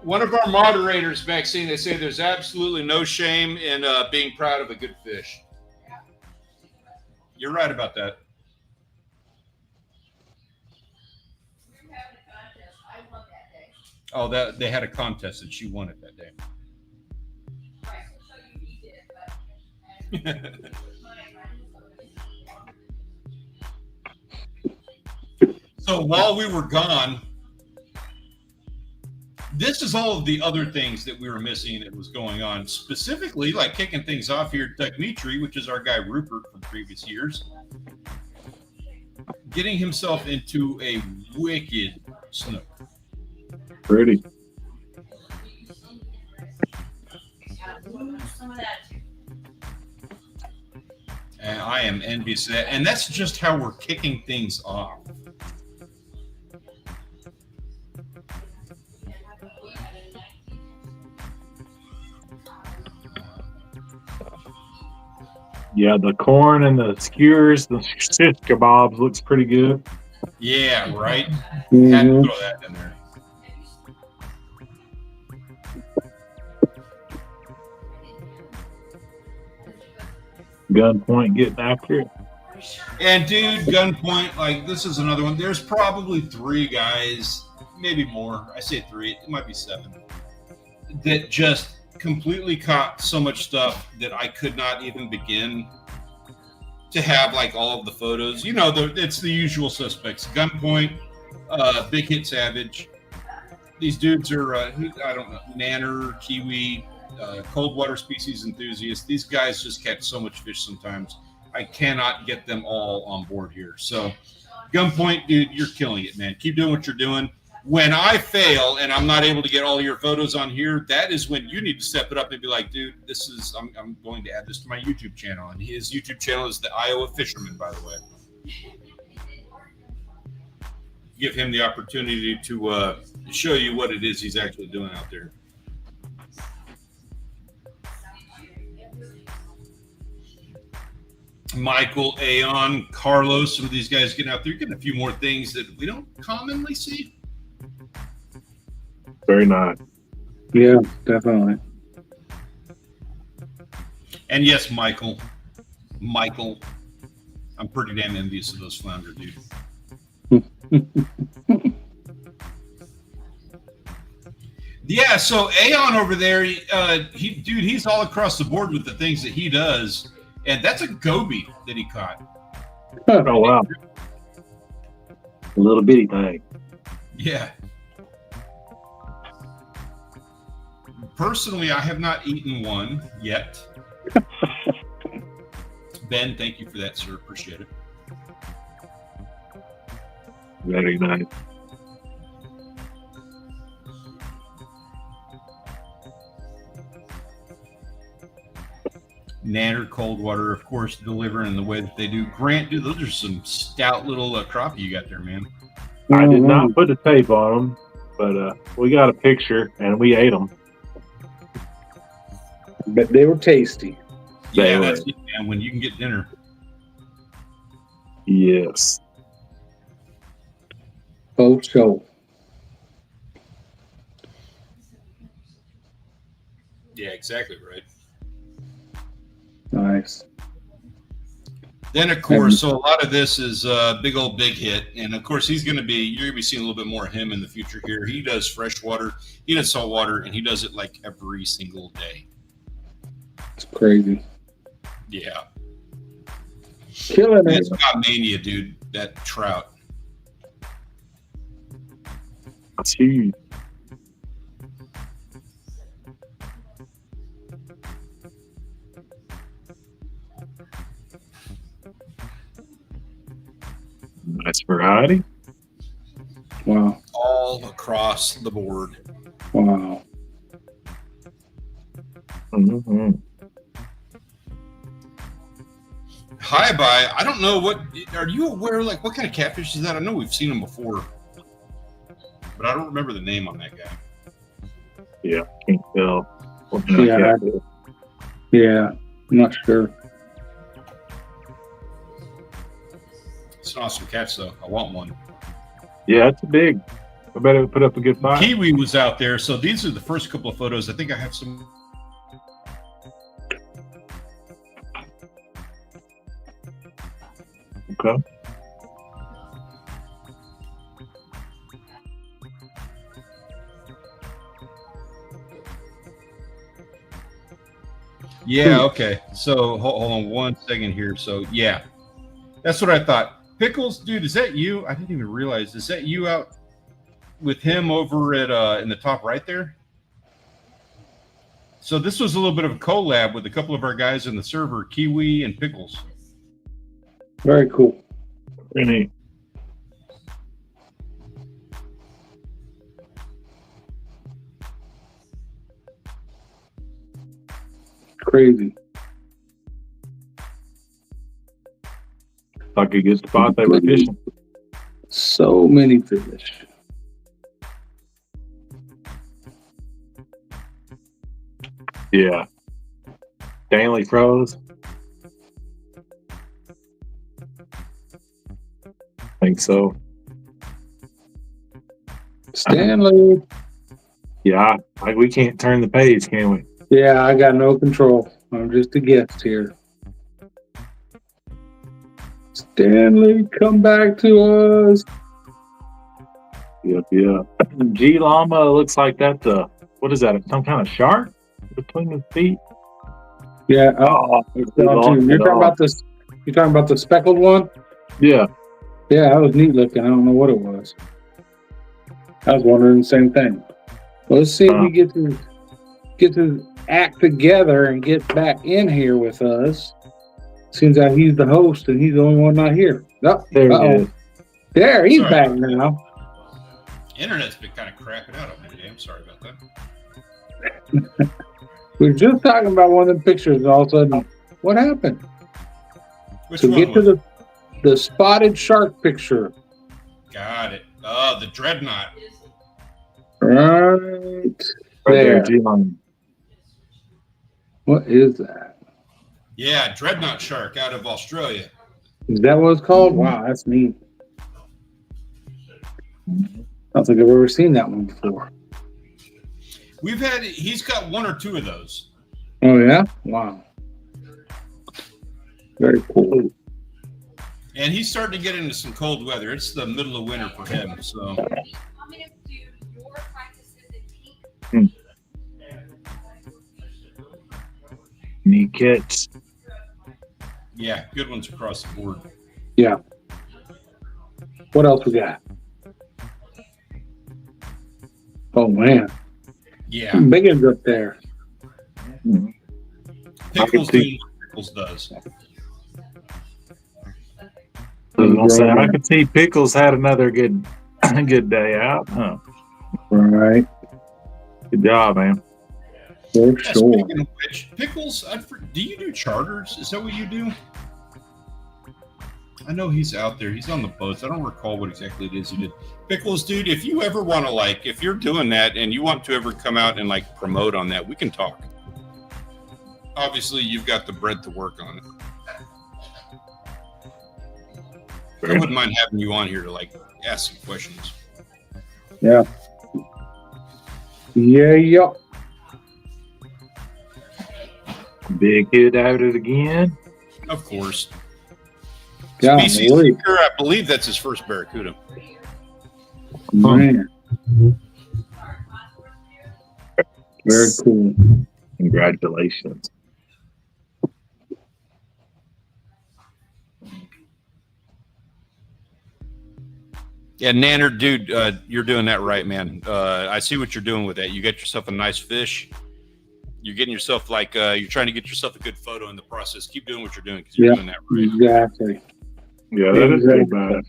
One of our moderators, Maxine, they say there's absolutely no shame in being proud of a good fish. You're right about that. Oh, that they had a contest and she won it that day. So while we were gone, this is all of the other things that we were missing that was going on. Specifically, like kicking things off here, Dmitry, which is our guy Rupert from previous years, getting himself into a wicked snook. Pretty. And I am envious of that. And that's just how we're kicking things off. Yeah, the corn and the skewers, the shish kebabs looks pretty good. Yeah, right. Mm-hmm. Had to throw that in there. Gunpoint getting after it. And dude, Gunpoint, like this is another one. There's probably 3 guys, maybe more. I say 3, it might be 7, that just completely caught so much stuff that I could not even begin to have like all of the photos. You know, it's the usual suspects. Gunpoint, Big Hit Savage. These dudes are, I don't know, Nanner, Kiwi, cold water species enthusiasts. These guys just catch so much fish sometimes. I cannot get them all on board here. So Gunpoint, dude, you're killing it, man. Keep doing what you're doing. When I fail and I'm not able to get all your photos on here, that is when you need to step it up and be like, dude, this is, I'm going to add this to my YouTube channel. And his YouTube channel is the Iowa Fisherman, by the way. Give him the opportunity to show you what it is he's actually doing out there. Michael, Aon, Carlos, some of these guys getting out there, getting a few more things that we don't commonly see. Very nice. Yeah, definitely. And yes, Michael, I'm pretty damn envious of those flounder, dude. Yeah, so Aon over there, he's all across the board with the things that he does, and that's a goby that he caught. Oh wow, a little bitty thing. Yeah. Personally, I have not eaten one yet. Ben, thank you for that, sir. Appreciate it. Very nice. Nanner Cold Water, of course, delivering in the way that they do. Grant, dude, those are some stout little crappie you got there, man. I did not put the tape on them, but we got a picture and we ate them. But they were tasty. Yeah, that's it, man. When you can get dinner. Yes. Oh, so. Yeah, exactly right. Nice. Then, of course, so a lot of this is big hit. And, of course, you're going to be seeing a little bit more of him in the future here. He does freshwater, he does saltwater, and he does it like every single day. It's crazy. Yeah. Killing it. It's got mania, dude, that trout. That's huge. Nice variety. Wow. All across the board. Wow. Mm-hmm. Hi, bye. I don't know what. Are you aware? Like, what kind of catfish is that? I know we've seen them before, but I don't remember the name on that guy. Yeah, can't tell. Yeah, I'm not sure. It's an awesome catch, though. I want one. Yeah, it's big. I bet it would put up a good fight. Kiwi was out there, so these are the first couple of photos. I think I have some. Okay. Yeah, okay. So hold on one second here. So yeah, that's what I thought. Pickles, dude, is that you? I didn't even realize. Is that you out with him over at in the top right there? So this was a little bit of a collab with a couple of our guys in the server, Kiwi and Pickles. Very cool. Very neat. Crazy. Like a good spot they were fishing. So many fish. Yeah. Stanley froze. Think so. Stanley. Yeah, like we can't turn the page, can we? Yeah, I got no control. I'm just a guest here. Stanley, come back to us. Yep, yeah. G Llama looks like that's what is that? Some kind of shark between his feet? Yeah. Oh, You're talking about the speckled one? Yeah. Yeah, that was neat looking. I don't know what it was. I was wondering the same thing. Well, let's see if we get to act together and get back in here with us. Seems like he's the host and he's the only one not here. Oh, There he is. There, he's Sorry. back now. Internet's been kind of crapping out on me today. I'm sorry about that. We were just talking about one of the pictures, and all of a sudden, what happened? Which So one get to was it? the spotted shark picture. Got it. Oh, the dreadnought. Right Right there, there. G Llama. What is that? Yeah, dreadnought shark out of Australia. Is that what it's called? Wow, that's neat. I don't think I've ever seen that one before. He's got one or two of those. Oh, yeah? Wow. Very cool. And he's starting to get into some cold weather. It's the middle of winter for him. So. Neat catch. Yeah, good ones across the board. Yeah. What else we got? Oh, man. Yeah. Big ones up there. Pickles doing what Pickles does. I could see Pickles had another good day out, huh? Right. Good job, man. For sure. Speaking of which, Pickles, do you do charters? Is that what you do? I know he's out there. He's on the boats. I don't recall what exactly it is he did. Pickles, dude, if you ever want to, like, if you're doing that and you want to ever come out and, like, promote on that, we can talk. Obviously, you've got the bread to work on it. I wouldn't mind having you on here to, like, ask some questions. Yeah. Yeah. Big hit out it again. Of course. Yeah, Species Seeker, I believe that's his first barracuda. Man. Very cool. Congratulations. Yeah, Nanner, dude, you're doing that right, man. I see what you're doing with that. You get yourself a nice fish. You're getting yourself you're trying to get yourself a good photo in the process. Keep doing what you're doing because you're doing that right. Exactly. Yeah, that is very nice.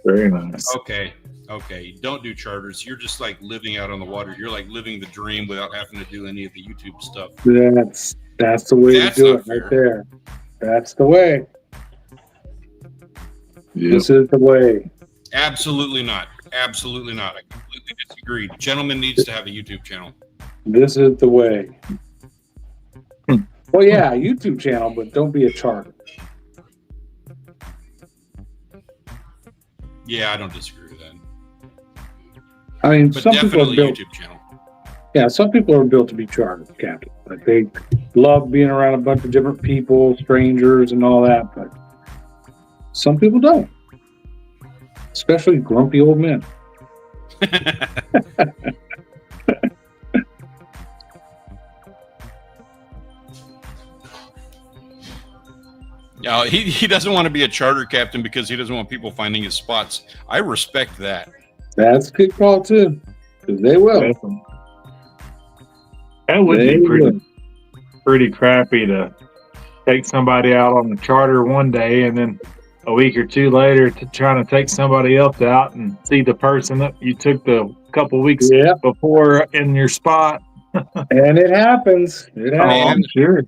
Very nice. Okay. Don't do charters. You're just like living out on the water. You're like living the dream without having to do any of the YouTube stuff. That's the way to do it right there. That's the way. Yep. This is the way. Absolutely not. Absolutely not. I completely disagree. Gentleman needs to have a YouTube channel. This is the way. Well, yeah, YouTube channel, but don't be a charter. Yeah, I don't disagree with that. I mean, but some people are built. YouTube channel. Yeah, some people are built to be charter captains. Like they love being around a bunch of different people, strangers, and all that. But some people don't, especially grumpy old men. Yeah, he doesn't want to be a charter captain because he doesn't want people finding his spots. I respect that. That's a good call too, because they will. That would be pretty crappy to take somebody out on the charter one day and then a week or two later to trying to take somebody else out and see the person that you took the couple weeks before in your spot. And it happens. It happens. Sure.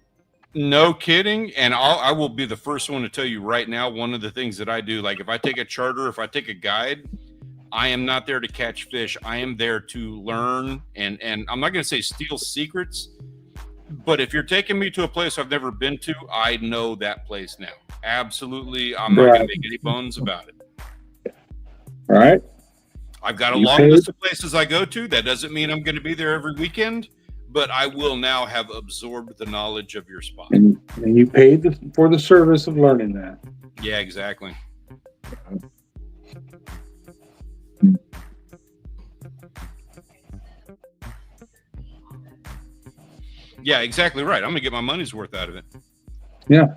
No kidding. And I will be the first one to tell you right now, one of the things that I do, like if I take a charter, if I take a guide, I am not there to catch fish. I am there to learn. And I'm not going to say steal secrets, but if you're taking me to a place I've never been to, I know that place now. Absolutely. I'm not going to make any bones about it. All right. I've got a long list of places I go to. That doesn't mean I'm going to be there every weekend, but I will now have absorbed the knowledge of your spot. And you paid for the service of learning that. Yeah, exactly. Yeah, exactly right. I'm going to get my money's worth out of it. Yeah.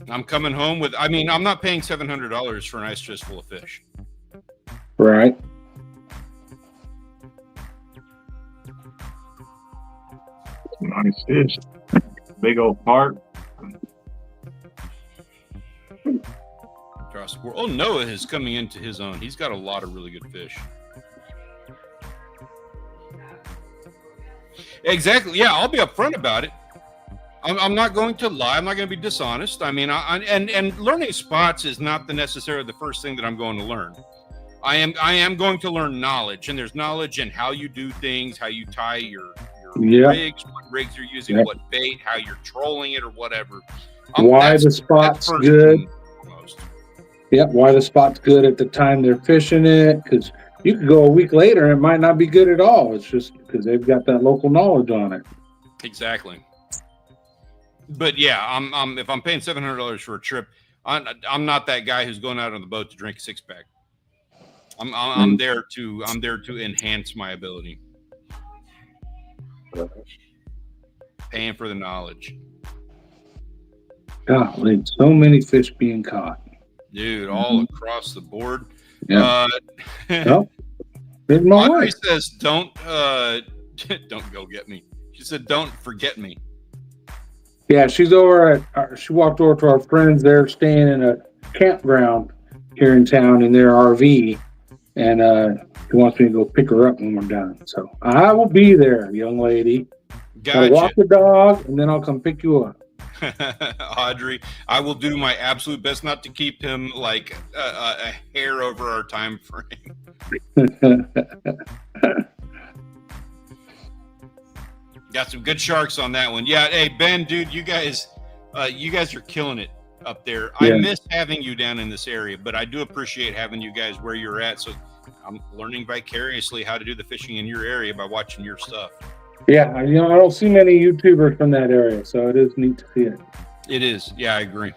I'm coming home with, I'm not paying $700 for an ice chest full of fish. Right. Nice fish. Big old part. Oh, Noah is coming into his own. He's got a lot of really good fish. Exactly. Yeah, I'll be upfront about it. I'm not going to lie. I'm not going to be dishonest. I mean, and learning spots is not necessarily the first thing that I'm going to learn. I am going to learn knowledge, and there's knowledge in how you do things, how you tie your Yeah. rigs, what rigs you're using, Yep. what bait, how you're trolling it, or whatever. Why That's the spot's first good. and foremost. Yep, why the spot's good at the time they're fishing it, because you could go a week later and it might not be good at all. It's just because they've got that local knowledge on it. Exactly. But yeah, I'm if I'm paying $700 for a trip, I'm not that guy who's going out on the boat to drink a 6-pack. I'm there to enhance my ability. Paying for the knowledge. Golly, so many fish being caught. Dude, all across the board. Yeah. Well, there's my Audrey wife. says, don't go get me. She said, don't forget me. Yeah, she's over at. She walked over to our friends. They're staying in a campground here in town in their RV, and she wants me to go pick her up when we're done. So I will be there, young lady. I'll walk Gotcha. the dog, and then I'll come pick you up. Audrey, I will do my absolute best not to keep him like a hair over our time frame. Got some good sharks on that one. Yeah, hey Ben, dude, you guys are killing it up there. Yeah. I miss having you down in this area, but I do appreciate having you guys where you're at. So I'm learning vicariously how to do the fishing in your area by watching your stuff. Yeah, I don't see many YouTubers from that area, so it is neat to see it. It is. Yeah, I agree.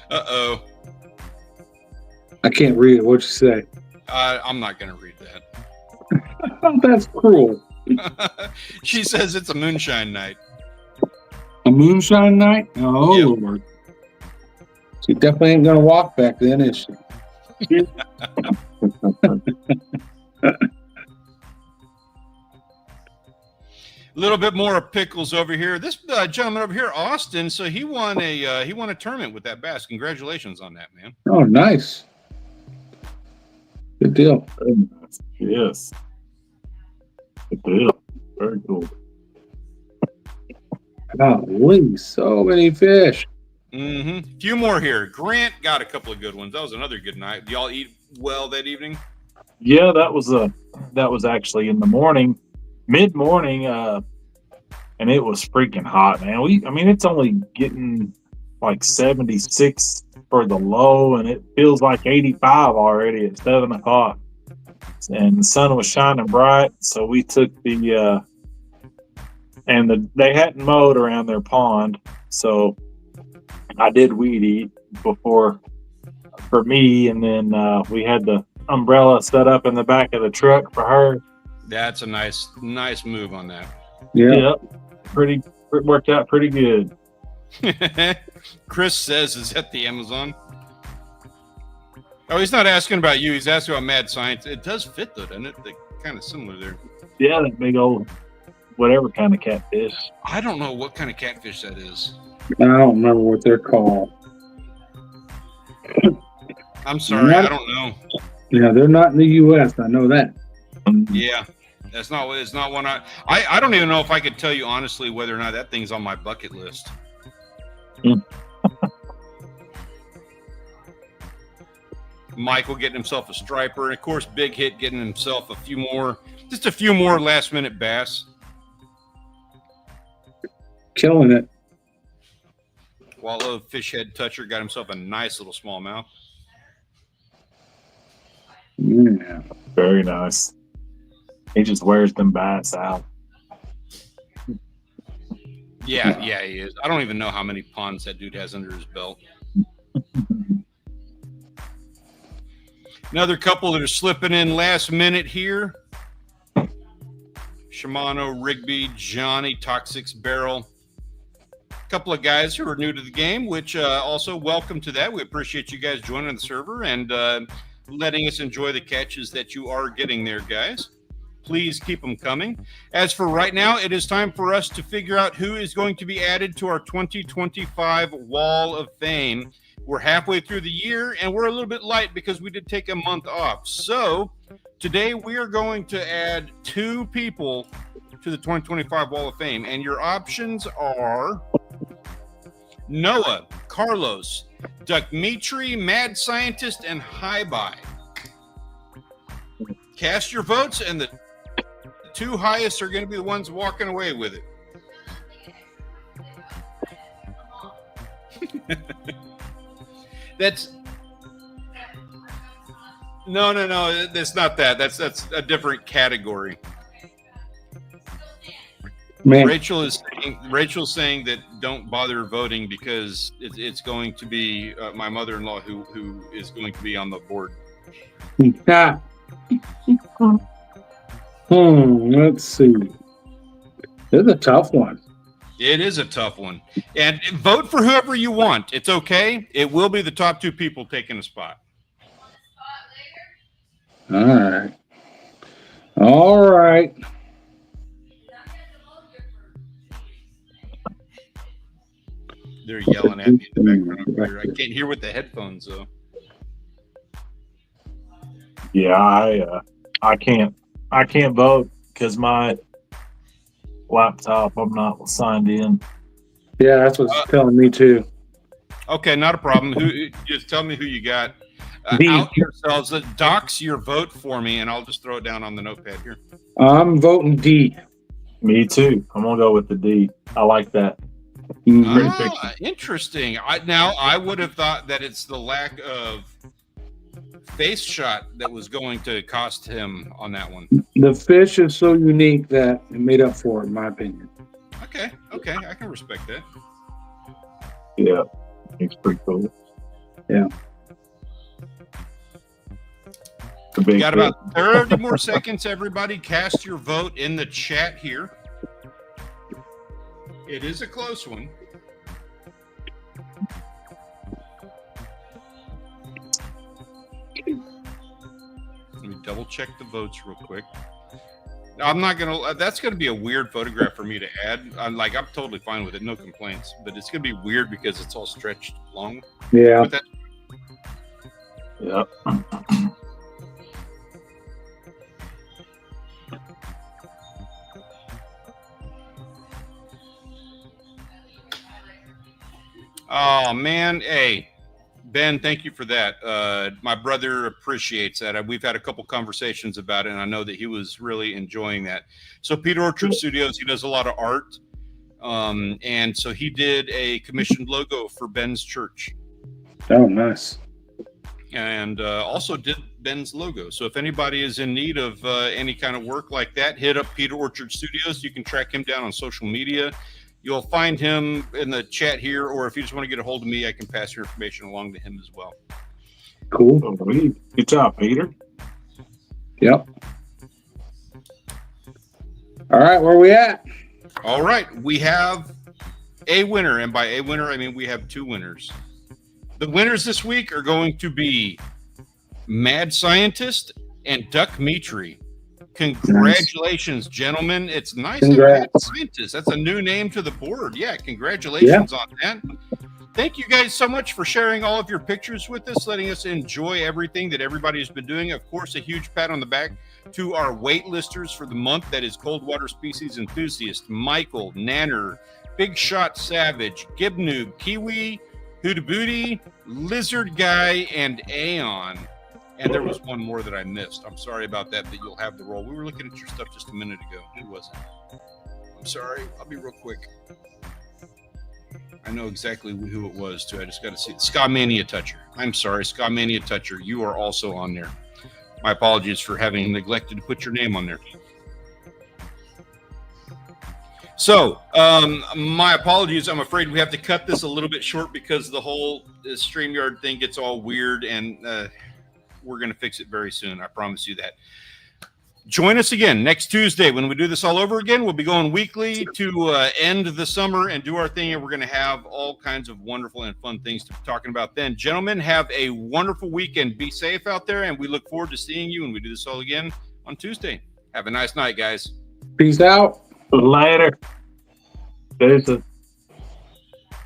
Uh-oh. I can't read it. What'd you say? I'm not going to read that. Oh, that's cruel. She says it's a moonshine night. A moonshine night? Oh, Yep. Lord. She definitely ain't going to walk back then, is she? A little bit more of pickles over here. This gentleman over here, Austin, so he won a tournament with that bass. Congratulations on that, man. Oh, nice. Good deal. Yes. Good deal. Very cool. Golly, so many fish. Mm-hmm. Few more here. Grant got a couple of good ones. That was another good night. Y'all eat well that evening? Yeah, that was actually in the morning, mid-morning, and it was freaking hot, man. It's only getting like 76 for the low, and it feels like 85 already at 7 o'clock. And the sun was shining bright, so we took they hadn't mowed around their pond, so I did weed eat for me, and then we had the umbrella set up in the back of the truck for her. That's a nice move on that. Yeah. Yep, worked out pretty good. Chris says, is that the Amazon? Oh, he's not asking about you. He's asking about Mad Science. It does fit, though, doesn't it? They're kind of similar there. Yeah, that big old whatever kind of catfish. I don't know what kind of catfish that is. I don't remember what they're called. I'm sorry, I don't know. Yeah, they're not in the U.S. I know that. Yeah, it's not one I don't even know if I could tell you honestly whether or not that thing's on my bucket list. Michael getting himself a striper, and of course Big Hit getting himself a few more last minute bass. Killing it. Wallow Fish Head Toucher got himself a nice little smallmouth. Yeah. Very nice. He just wears them bats out. Yeah, he is. I don't even know how many ponds that dude has under his belt. Another couple that are slipping in last minute here. Shimano, Rigby, Johnny, Toxic Barrel. A couple of guys who are new to the game, which also welcome to that. We appreciate you guys joining the server and letting us enjoy the catches that you are getting there, guys. Please keep them coming. As for right now, it is time for us to figure out who is going to be added to our 2025 Wall of Fame. We're halfway through the year, and we're a little bit light because we did take a month off. So today we are going to add 2 people to the 2025 Wall of Fame, and your options are Noah, Carlos, Duckmetry, Mad Scientist, and Hi-Bye. cast your votes, and the two highest are going to be the ones walking away with it. That's no. That's not that. That's a different category. Man, Rachel's saying that don't bother voting because it's going to be my mother-in-law who is going to be on the board. yeah. Let's see. This is a tough one. It is a tough one. And vote for whoever you want. It's okay. It will be the top two people taking a spot. All right. They're yelling at me in the background over here. I can't hear with the headphones though. Yeah, I can't vote because my laptop, I'm not signed in. Yeah, that's what's telling me too. Okay, not a problem. Just tell me who you got. Out yourselves. Docs your vote for me, and I'll just throw it down on the notepad here. I'm voting D. Me too. I'm gonna go with the D. I like that. Interesting. I would have thought that it's the lack of face shot that was going to cost him on that one. The fish is so unique that it made up for it, in my opinion. Okay, I can respect that. Yeah, it's pretty cool. Yeah. We got about 30 more seconds, everybody. Cast your vote in the chat here. It is a close one. Let me double check the votes real quick. I'm not gonna. That's gonna be a weird photograph for me to add. I'm totally fine with it, no complaints. But it's gonna be weird because it's all stretched long. Yeah. Yeah. Oh man, hey Ben, thank you for that. My brother appreciates that. We've had a couple conversations about it, and I know that he was really enjoying that. So Peter Orchard Studios, he does a lot of art, and so he did a commissioned logo for Ben's church. Oh, nice. And also did Ben's logo. So if anybody is in need of any kind of work like that, hit up Peter Orchard Studios. You can track him down on social media. You'll find him in the chat here, or if you just want to get a hold of me, I can pass your information along to him as well. Cool. Good job, Peter. Yep. All right, where are we at? All right, we have a winner, and by a winner, I mean we have two winners. The winners this week are going to be Mad Scientist and Duck Mitri. Congratulations, gentlemen. It's nice to have Scientist. That's a new name to the board. Yeah, congratulations on that. Thank you guys so much for sharing all of your pictures with us, letting us enjoy everything that everybody's been doing. Of course, a huge pat on the back to our waitlisters for the month. That is Cold Water Species Enthusiast, Michael, Nanner, Big Shot Savage, Gibnoob, Kiwi, Hooda Booty, Lizard Guy, and Aeon. And there was one more that I missed. I'm sorry about that, but you'll have the roll. We were looking at your stuff just a minute ago. Who was it? I'm sorry. I'll be real quick. I know exactly who it was, too. I just got to see it. Ska Mania Toucher. I'm sorry, Ska Mania Toucher. You are also on there. My apologies for having neglected to put your name on there. So, my apologies. I'm afraid we have to cut this a little bit short because the whole StreamYard thing gets all weird, and we're going to fix it very soon. I promise you that. Join us again next Tuesday when we do this all over again. We'll be going weekly to end the summer and do our thing, and we're going to have all kinds of wonderful and fun things to be talking about then. Gentlemen, have a wonderful weekend. Be safe out there, and we look forward to seeing you when we do this all again on Tuesday. Have a nice night, guys. Peace out. Later. There's a